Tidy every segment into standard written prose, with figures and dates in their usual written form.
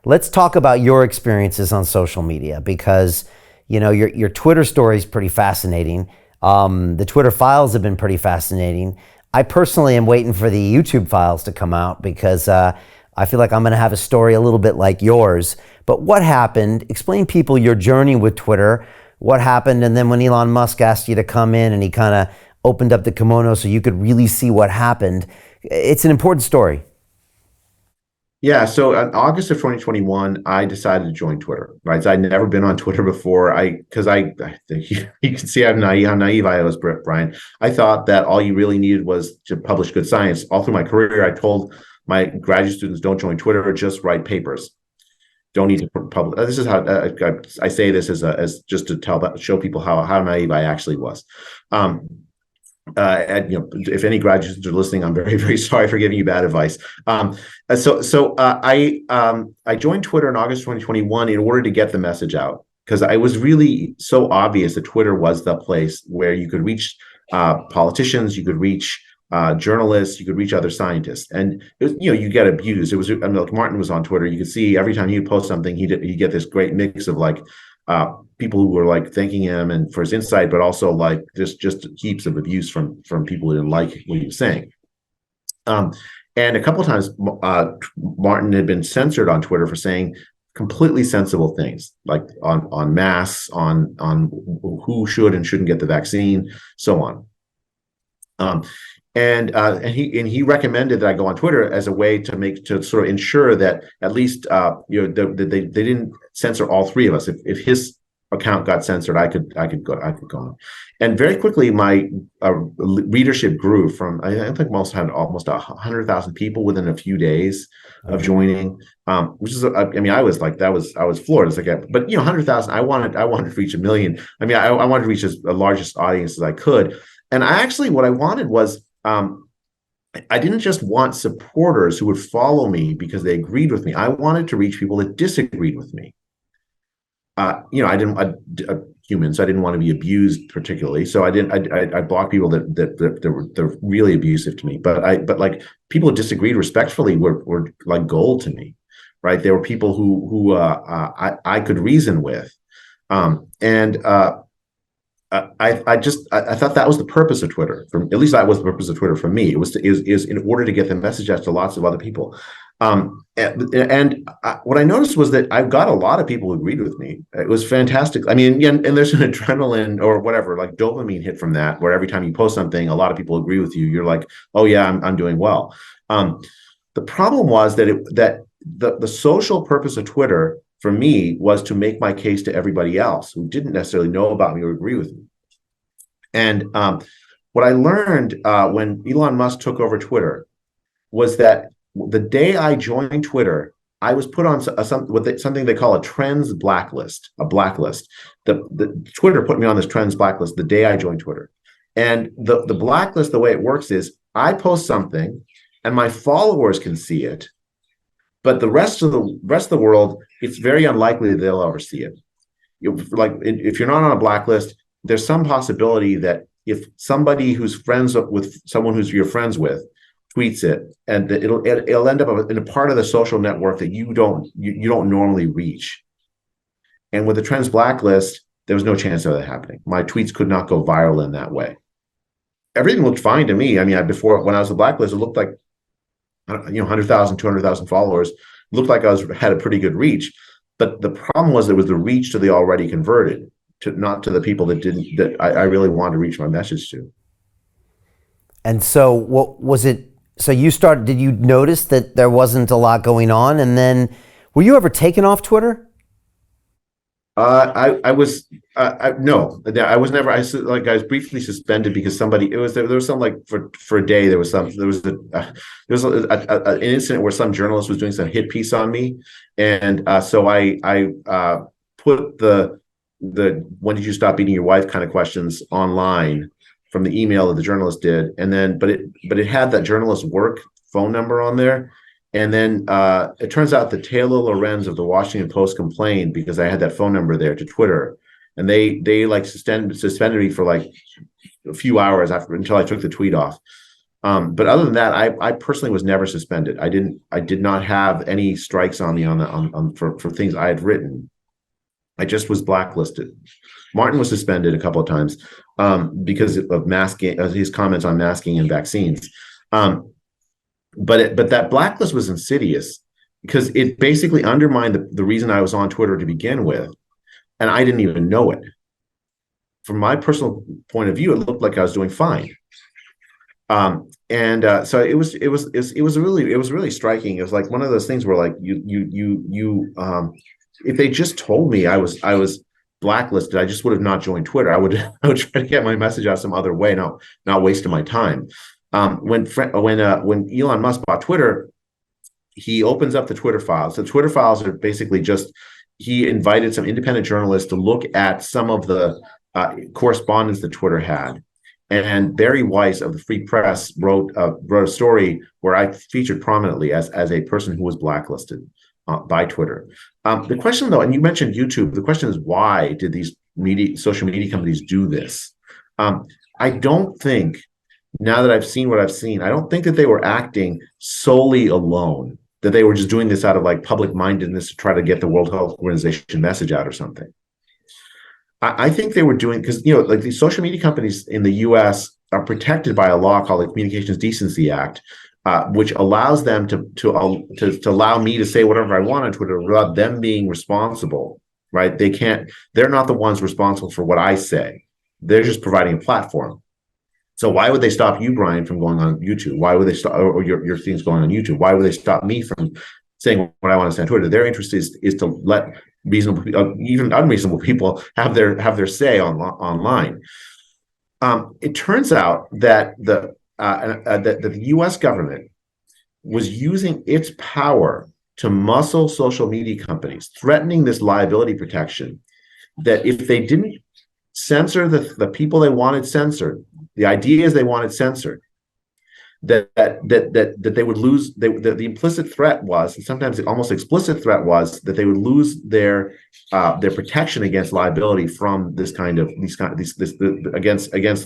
Let's talk about your experiences on social media because, your Twitter story is pretty fascinating. The Twitter files have been pretty fascinating. I personally am waiting for the YouTube files to come out because I feel like I'm going to have a story a little bit like yours. But what happened? Explain people your journey with Twitter. What happened? And then when Elon Musk asked you to come in and he kind of opened up the kimono so you could really see what happened. It's an important story. Yeah, so in August of 2021, I decided to join Twitter. Right, so I'd never been on Twitter before. I think you can see how naive I was, Brian. I thought that all you really needed was to publish good science. All through my career, I told my graduate students, don't join Twitter, just write papers. Don't need to publish. This is how I say this as just to show people how naive I actually was. If any graduates are listening, I'm very, very sorry for giving you bad advice. I joined Twitter in August 2021 in order to get the message out, because I was really so obvious that Twitter was the place where you could reach politicians, you could reach journalists, you could reach other scientists, and it was, you get abused. It was, like Martin was on Twitter. You could see every time he would post something, he'd get this great mix of people who were thanking him and for his insight, but also just heaps of abuse from people who didn't like what he was saying. And a couple of times, Martin had been censored on Twitter for saying completely sensible things, like on masks, on who should and shouldn't get the vaccine, so on. And he recommended that I go on Twitter as a way to sort of ensure that at least they didn't censor all three of us. If his account got censored, I could go on. And very quickly, my readership grew from, I think most had almost 100,000 people within a few days of joining, which is, I was floored. It's but 100,000, I wanted to reach 1 million. I wanted to reach as the largest audience as I could. And what I wanted was, I didn't just want supporters who would follow me because they agreed with me. I wanted to reach people that disagreed with me. I humans. I didn't want to be abused particularly, so I blocked people that were really abusive to me. But people who disagreed respectfully were like gold to me, right? They were people who I could reason with, I thought that was the purpose of Twitter. At least that was the purpose of Twitter for me. It was in order to get the message out to lots of other people. What I noticed was that I've got a lot of people who agreed with me. It was fantastic. And there's an adrenaline or whatever, like dopamine hit from that, where every time you post something, a lot of people agree with you. You're like, oh yeah, I'm doing well. The problem was that the social purpose of Twitter for me was to make my case to everybody else who didn't necessarily know about me or agree with me. And what I learned when Elon Musk took over Twitter was that the day I joined Twitter, I was put on something they call a trends blacklist, a blacklist. The Twitter put me on this trends blacklist the day I joined Twitter. And the blacklist, the way it works is I post something and my followers can see it, but the rest of the world, it's very unlikely that they'll ever see it. If you're not on a blacklist, there's some possibility that if somebody who's friends with someone who's you're friends with tweets it, and it'll end up in a part of the social network that you don't normally reach. And with the trends blacklist, there was no chance of that happening. My tweets could not go viral in that way. Everything looked fine to me. Before, when I was the blacklist, it looked like 100,000, 200,000 followers. It looked like had a pretty good reach. But the problem was there was the reach to the already converted, not to the people that I really wanted to reach my message to. And so what was it? So did you notice that there wasn't a lot going on? And then were you ever taken off Twitter? No, I was never. I was briefly suspended because there was some for a day. There was an incident where some journalist was doing some hit piece on me, and so I put the when did you stop beating your wife kind of questions online from the email that the journalist did, and then but it had that journalist's work phone number on there. And then it turns out that Taylor Lorenz of the Washington Post complained because I had that phone number there to Twitter, and they suspended me for a few hours until I took the tweet off. But other than that, I personally was never suspended. I did not have any strikes on me for things I had written. I just was blacklisted. Martin was suspended a couple of times because of masking, his comments on masking and vaccines. But that blacklist was insidious because it basically undermined the reason I was on Twitter to begin with, and I didn't even know it. From my personal point of view, it looked like I was doing fine. So it was really striking. It was like one of those things where like if they just told me I was blacklisted, I just would have not joined Twitter. I would try to get my message out some other way, not wasting my time. When Elon Musk bought Twitter, he opens up the Twitter files. The Twitter files are basically just, he invited some independent journalists to look at some of the correspondence that Twitter had. And Barry Weiss of the Free Press wrote a story where I featured prominently as a person who was blacklisted by Twitter. The question, though, and you mentioned YouTube, the question is, why did these social media companies do this? I don't think, now that I've seen what I've seen, I don't think that they were acting solely alone, that they were just doing this out of like public mindedness to try to get the World Health Organization message out or something. I think they were doing, because, like these social media companies in the US are protected by a law called the Communications Decency Act, which allows them to allow me to say whatever I want on Twitter without them being responsible, right? They're not the ones responsible for what I say. They're just providing a platform. So why would they stop you, Brian, from going on YouTube? Why would they stop, or your things going on YouTube? Why would they stop me from saying what I want to say on Twitter? Their interest is to let reasonable, even unreasonable people have their say online. It turns out that the U.S. government was using its power to muscle social media companies, threatening this liability protection, that if they didn't censor the people they wanted censored, the ideas they wanted censored, that they would lose. The implicit threat was, and sometimes the almost explicit threat was, that they would lose their protection against liability from this against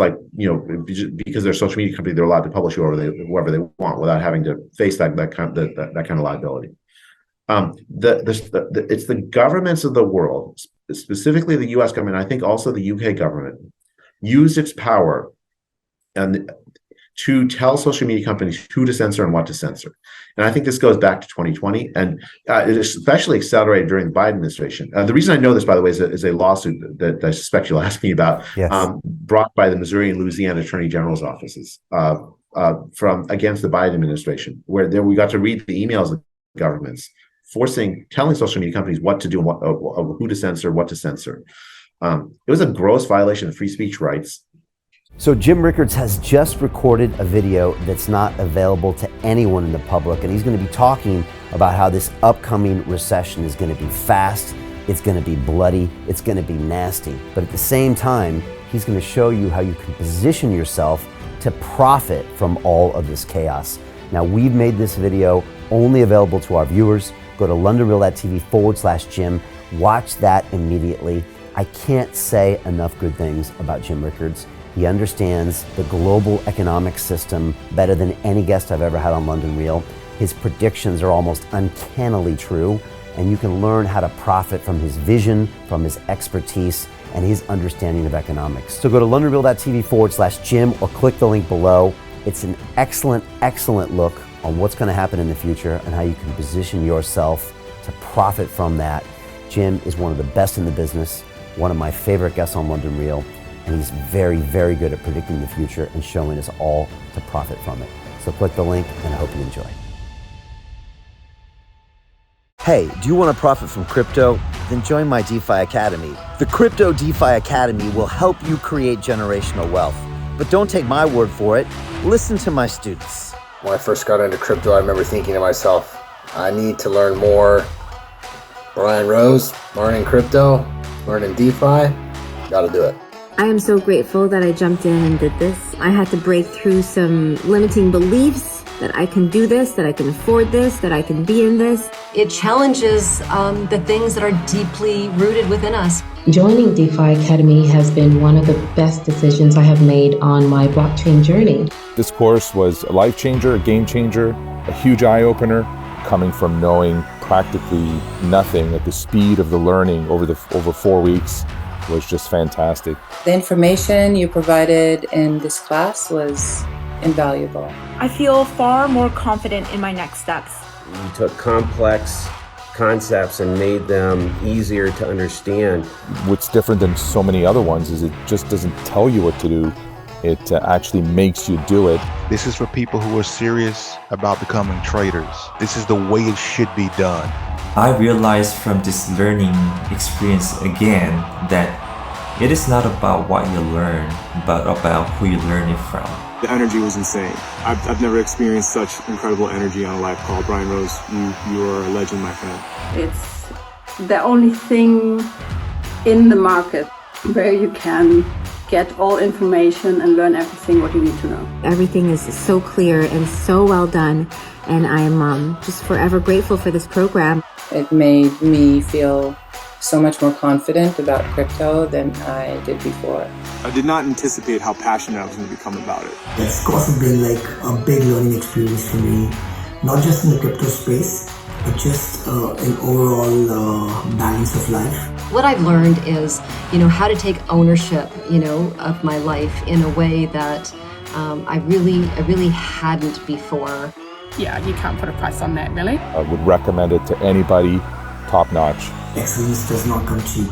like, because they're a social media company, they're allowed to publish whoever they want without having to face that kind of liability. It's the governments of the world, specifically the U.S. government, I think also the U.K. government, used its power and to tell social media companies who to censor and what to censor. And I think this goes back to 2020, and it especially accelerated during the Biden administration. The reason I know this, by the way, is a lawsuit that I suspect you'll ask me about, yes. Brought by the Missouri and Louisiana Attorney General's offices against the Biden administration, where we got to read the emails of governments telling social media companies what to do and who to censor, what to censor. It was a gross violation of free speech rights. So Jim Rickards has just recorded a video that's not available to anyone in the public, and he's going to be talking about how this upcoming recession is going to be fast, it's going to be bloody, it's going to be nasty. But at the same time, he's going to show you how you can position yourself to profit from all of this chaos. Now, we've made this video only available to our viewers. Go to londonreal.tv/Jim. Watch that immediately. I can't say enough good things about Jim Rickards. He understands the global economic system better than any guest I've ever had on London Real. His predictions are almost uncannily true, and you can learn how to profit from his vision, from his expertise, and his understanding of economics. So go to londonreal.tv/Jim or click the link below. It's an excellent, excellent look on what's going to happen in the future and how you can position yourself to profit from that. Jim is one of the best in the business, one of my favorite guests on London Real, and he's very, very good at predicting the future and showing us all to profit from it. So click the link, and I hope you enjoy. Hey, do you want to profit from crypto? Then join my DeFi Academy. The Crypto DeFi Academy will help you create generational wealth. But don't take my word for it. Listen to my students. When I first got into crypto, I remember thinking to myself, I need to learn more. Brian Rose, learning crypto, learning DeFi, got to do it. I am so grateful that I jumped in and did this. I had to break through some limiting beliefs that I can do this, that I can afford this, that I can be in this. It challenges the things that are deeply rooted within us. Joining DeFi Academy has been one of the best decisions I have made on my blockchain journey. This course was a life changer, a game changer, a huge eye-opener, coming from knowing practically nothing at the speed of the learning over 4 weeks was just fantastic. The information you provided in this class was invaluable. I feel far more confident in my next steps. You took complex concepts and made them easier to understand. What's different than so many other ones is it just doesn't tell you what to do. It actually makes you do it. This is for people who are serious about becoming traders. This is the way it should be done. I realized from this learning experience again that it is not about what you learn, but about who you learn it from. The energy was insane. I've never experienced such incredible energy on a live call. Brian Rose, you are a legend, my friend. It's the only thing in the market where you can get all information and learn everything what you need to know. Everything is so clear and so well done, and I am just forever grateful for this program. It made me feel so much more confident about crypto than I did before. I did not anticipate how passionate I was going to become about it. It's also been like a big learning experience for me, not just in the crypto space, but just an overall balance of life. What I've learned is, how to take ownership, of my life in a way that I really hadn't before. Yeah, you can't put a price on that, really. I would recommend it to anybody, top notch. Excellence does not come cheap.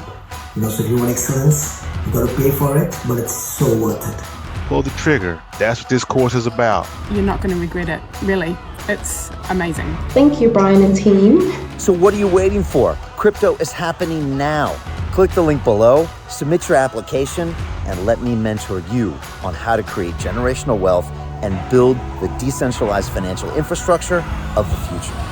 So if you want excellence, you got to pay for it, but it's so worth it. Pull the trigger. That's what this course is about. You're not going to regret it, really. It's amazing. Thank you, Brian and team. So what are you waiting for? Crypto is happening now. Click the link below, submit your application, and let me mentor you on how to create generational wealth and build the decentralized financial infrastructure of the future.